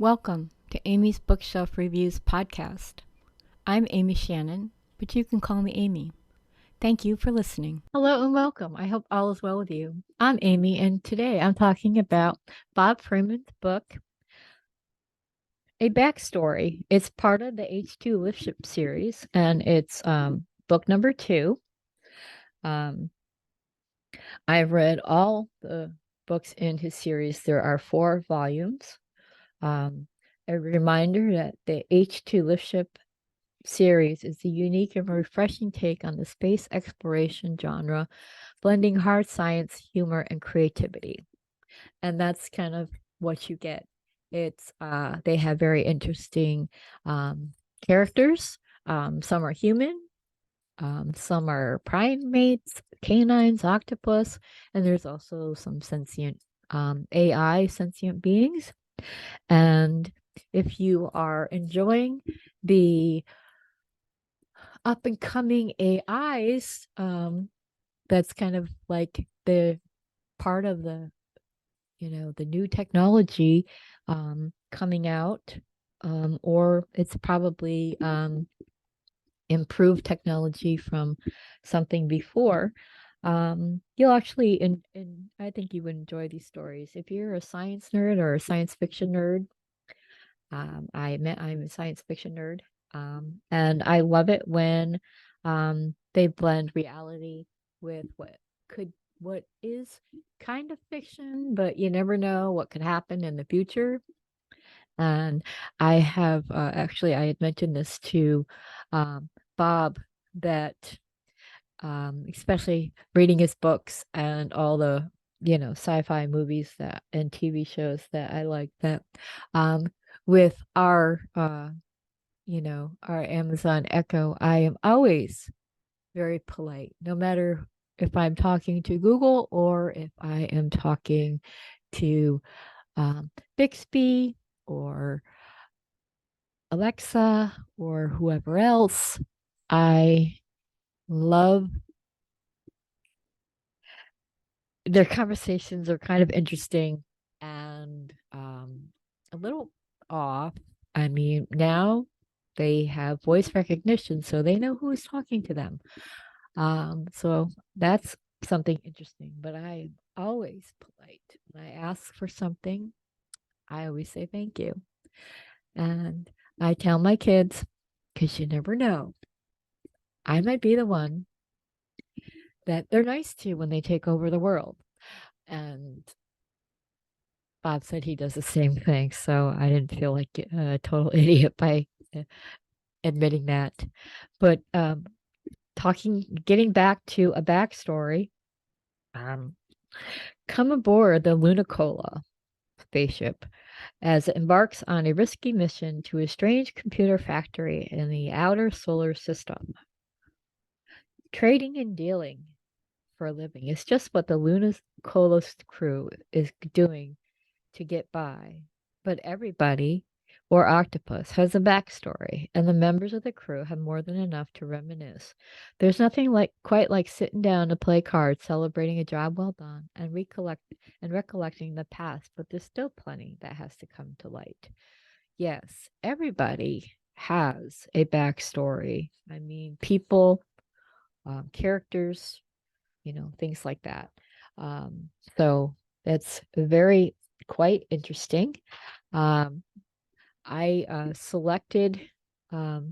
Welcome to Amy's Bookshelf Reviews podcast. I'm Amy Shannon, but you can call me Amy. Thank you for listening. Hello and welcome. I hope all is well with you. I'm Amy, and today I'm talking about Bob Freeman's book, A Backstory. It's part of the H2LiftShips series, and it's book number 2. I've read all the books in his series. There are 4 volumes. A reminder that the H2LiftShip series is a unique and refreshing take on the space exploration genre, blending hard science, humor, and creativity. And that's kind of what you get. It's they have very interesting characters. Some are human, some are primates, canines, octopus, and there's also some sentient AI, sentient beings. And if you are enjoying the up and coming AIs, that's kind of like the part of the, the new technology coming out, or it's probably improved technology from something before. You'll actually, I think you would enjoy these stories. If you're a science nerd or a science fiction nerd, I'm a science fiction nerd. And I love it when they blend reality with what is kind of fiction, but you never know what could happen in the future. And I have actually I had mentioned this to Bob that especially reading his books and all the sci-fi movies that and TV shows that I like, that with our our Amazon Echo, I am always very polite, no matter if I'm talking to Google or if I am talking to Bixby or Alexa or whoever else. I love their conversations are kind of interesting and a little off. I mean, now they have voice recognition, so they know who is talking to them. So that's something interesting. But I am always polite. When I ask for something, I always say thank you. And I tell my kids, because you never know, I might be the one that they're nice to when they take over the world. And Bob said he does the same thing, so I didn't feel like a total idiot by admitting that. But getting back to a backstory, come aboard the Lunicola spaceship as it embarks on a risky mission to a strange computer factory in the outer solar system. Trading and dealing for a living is just what the Lunicola crew is doing to get by. But everybody, or octopus, has a backstory, and the members of the crew have more than enough to reminisce. There's nothing quite like sitting down to play cards, celebrating a job well done, and recollecting the past, but there's still plenty that has to come to light. Yes, everybody has a backstory. I mean, people, characters, things like that. So that's very quite interesting. I selected a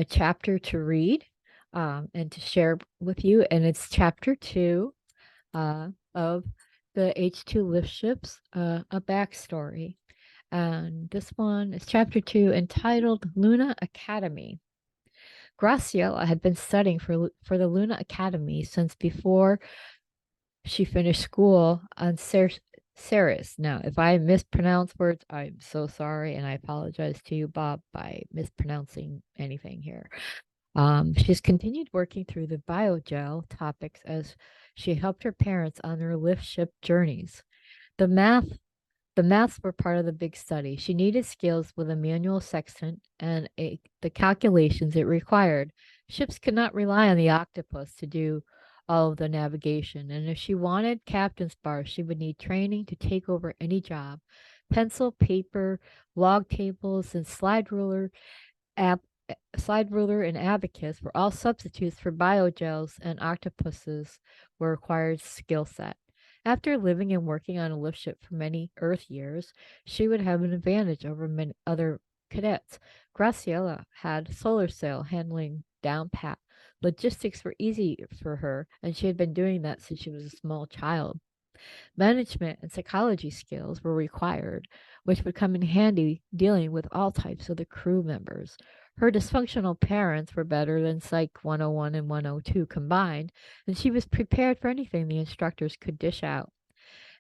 chapter to read and to share with you, and it's chapter 2 of the H2LiftShips, a backstory. And this one is chapter 2, entitled Luna Academy. Graciela had been studying for the Luna Academy since before she finished school on Ceres. Now, if I mispronounce words, I'm so sorry, and I apologize to you, Bob, by mispronouncing anything here. She's continued working through the biogel topics as she helped her parents on their lift ship journeys. The maths were part of the big study. She needed skills with a manual sextant and the calculations it required. Ships could not rely on the octopus to do all of the navigation, and if she wanted captain's bar, she would need training to take over any job. Pencil, paper, log tables, and ab- slide ruler and abacus were all substitutes for biogels, and octopuses were required skill set. After living and working on a lift ship for many Earth years, she would have an advantage over many other cadets. Graciela had solar sail handling down pat. Logistics were easy for her, and she had been doing that since she was a small child. Management and psychology skills were required, which would come in handy dealing with all types of the crew members. Her dysfunctional parents were better than Psych 101 and 102 combined, and she was prepared for anything the instructors could dish out.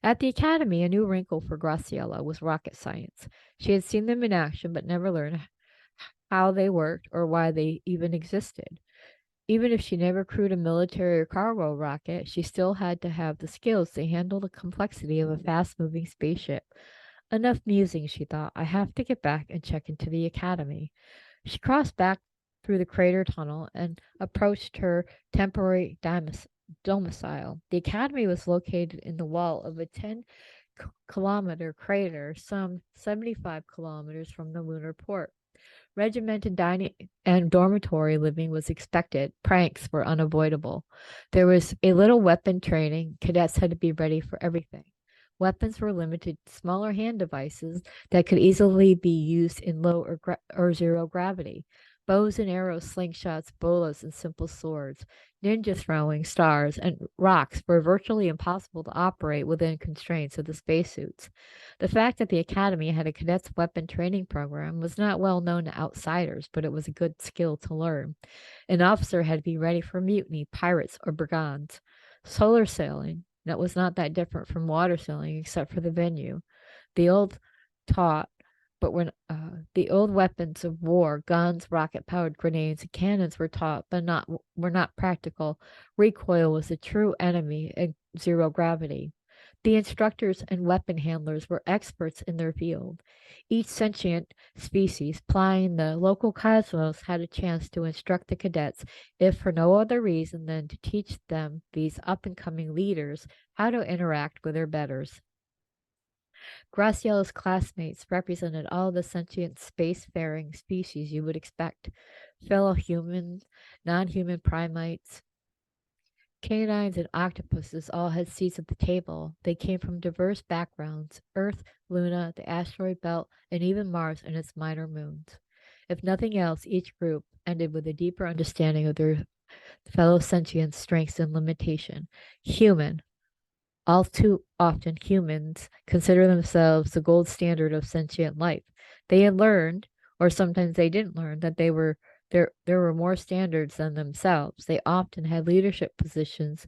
At the academy, a new wrinkle for Graciela was rocket science. She had seen them in action but never learned how they worked or why they even existed. Even if she never crewed a military or cargo rocket, she still had to have the skills to handle the complexity of a fast moving spaceship. Enough musing, she thought. I have to get back and check into the academy. She crossed back through the crater tunnel and approached her temporary domicile. The academy was located in the wall of a 10-kilometer crater, some 75 kilometers from the lunar port. Regimented dining and dormitory living was expected. Pranks were unavoidable. There was a little weapon training. Cadets had to be ready for everything. Weapons were limited to smaller hand devices that could easily be used in low or zero gravity. Bows and arrows, slingshots, bolas, and simple swords, ninja throwing stars, and rocks were virtually impossible to operate within constraints of the spacesuits. The fact that the Academy had a cadets weapon training program was not well known to outsiders, but it was a good skill to learn. An officer had to be ready for mutiny, pirates, or brigands. Solar sailing, that was not that different from water sailing except for the venue. The old taught, but when the old weapons of war, guns, rocket-powered grenades, and cannons were taught, but were not practical. Recoil was the true enemy in zero gravity. The instructors and weapon handlers were experts in their field. Each sentient species plying the local cosmos had a chance to instruct the cadets, if for no other reason than to teach them, these up and coming leaders, how to interact with their betters. Graciela's classmates represented all the sentient spacefaring species you would expect: fellow humans, non human primates, canines, and octopuses all had seats at the table. They came from diverse backgrounds: Earth, Luna, the asteroid belt, and even Mars and its minor moons. If nothing else, each group ended with a deeper understanding of their fellow sentients' strengths and limitation. Human, all too often humans consider themselves the gold standard of sentient life. They had learned, or sometimes they didn't learn, that there were more standards than themselves. They often had leadership positions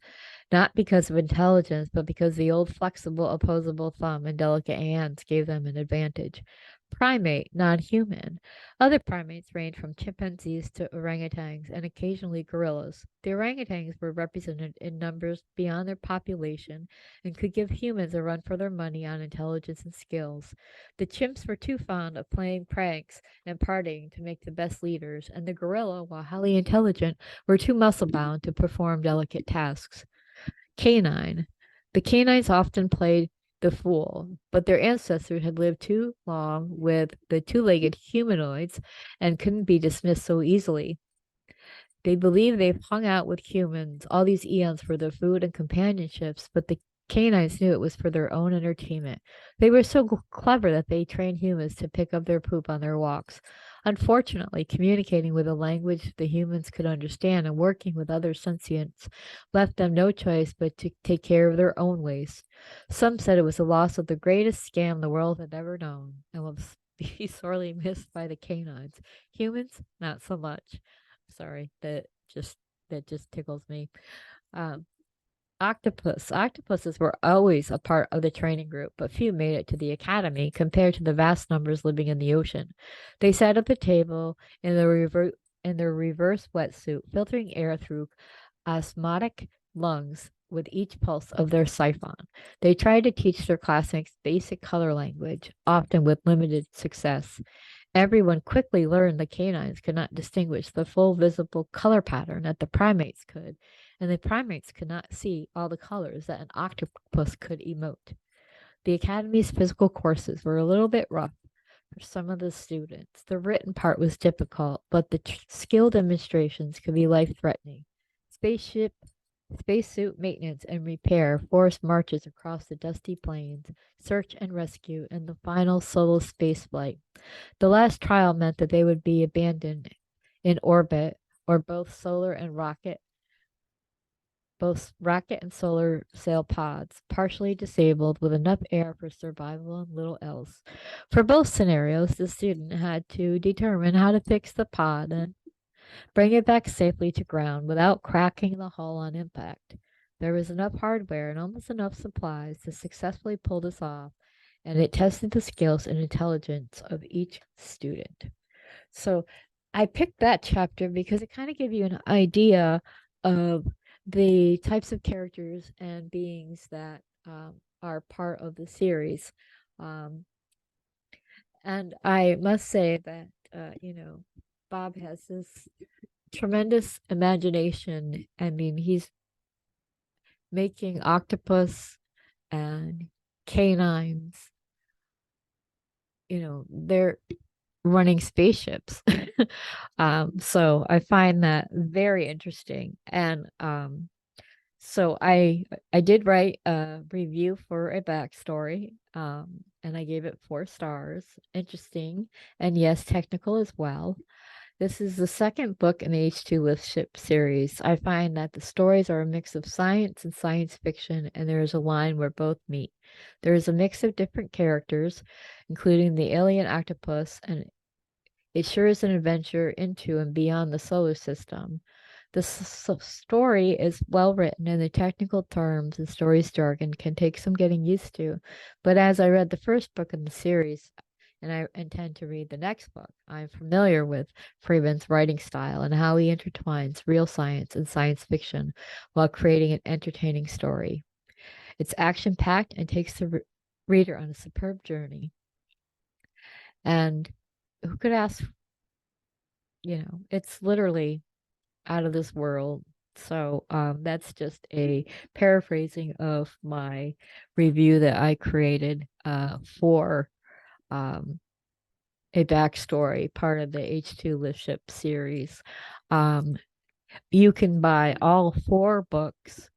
not because of intelligence, but because the old flexible opposable thumb and delicate hands gave them an advantage. Primate, non human. Other primates range from chimpanzees to orangutans and occasionally gorillas. The orangutans were represented in numbers beyond their population and could give humans a run for their money on intelligence and skills. The chimps were too fond of playing pranks and partying to make the best leaders, and the gorilla, while highly intelligent, were too muscle bound to perform delicate tasks. Canine. The canines often played the fool, but their ancestors had lived too long with the two-legged humanoids and couldn't be dismissed so easily. They believe they've hung out with humans all these eons for their food and companionships, but the canines knew it was for their own entertainment. They were so clever that they trained humans to pick up their poop on their walks. Unfortunately, communicating with a language the humans could understand and working with other sentients left them no choice but to take care of their own waste. Some said it was the loss of the greatest scam the world had ever known and will be sorely missed by the canines. Humans, not so much. Sorry, that just tickles me. Um, Octopuses were always a part of the training group, but few made it to the academy compared to the vast numbers living in the ocean. They sat at the table in their reverse wetsuit, filtering air through osmotic lungs with each pulse of their siphon. They tried to teach their classmates basic color language, often with limited success. Everyone quickly learned the canines could not distinguish the full visible color pattern that the primates could, and the primates could not see all the colors that an octopus could emote. The Academy's physical courses were a little bit rough for some of the students. The written part was difficult, but the skill demonstrations could be life-threatening. Spacesuit maintenance and repair, forced marches across the dusty plains, search and rescue, and the final solo spaceflight. The last trial meant that they would be abandoned in orbit, or both rocket and solar sail pods, partially disabled with enough air for survival and little else. For both scenarios, the student had to determine how to fix the pod and bring it back safely to ground without cracking the hull on impact. There was enough hardware and almost enough supplies to successfully pull this off, and it tested the skills and intelligence of each student. So I picked that chapter because it kind of gave you an idea of the types of characters and beings that are part of the series. And I must say that, Bob has this tremendous imagination. I mean, he's making octopus and canines, they're running spaceships. So I find that very interesting. And so I did write a review for a backstory, and I gave it 4 stars. Interesting, and yes, technical as well. This is the second book in the H2LiftShips series. I find that the stories are a mix of science and science fiction, and there is a line where both meet. There is a mix of different characters, including the alien octopus, and it sure is an adventure into and beyond the solar system. The story is well written, and the technical terms and story's jargon can take some getting used to. But as I read the first book in the series, and I intend to read the next book, I'm familiar with Freeman's writing style and how he intertwines real science and science fiction while creating an entertaining story. It's action-packed and takes the reader on a superb journey. And who could ask, it's literally out of this world. So that's just a paraphrasing of my review that I created for a backstory, part of the H2LiftShips series. You can buy all 4 books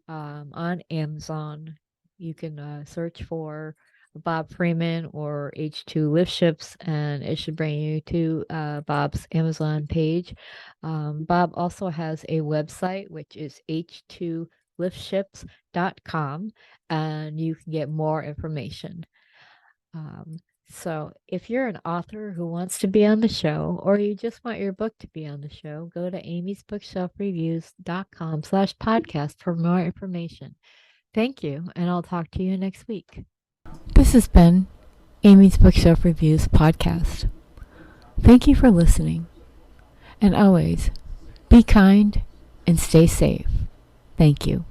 on Amazon. You can search for Bob Freeman or H2LiftShips, and it should bring you to Bob's Amazon page. Bob also has a website, which is H2LiftShips.com, and you can get more information. So if you're an author who wants to be on the show, or you just want your book to be on the show, go to amysbookshelfreviews.com/podcast for more information. Thank you, and I'll talk to you next week. This has been Amy's Bookshelf Reviews podcast. Thank you for listening. And always, be kind and stay safe. Thank you.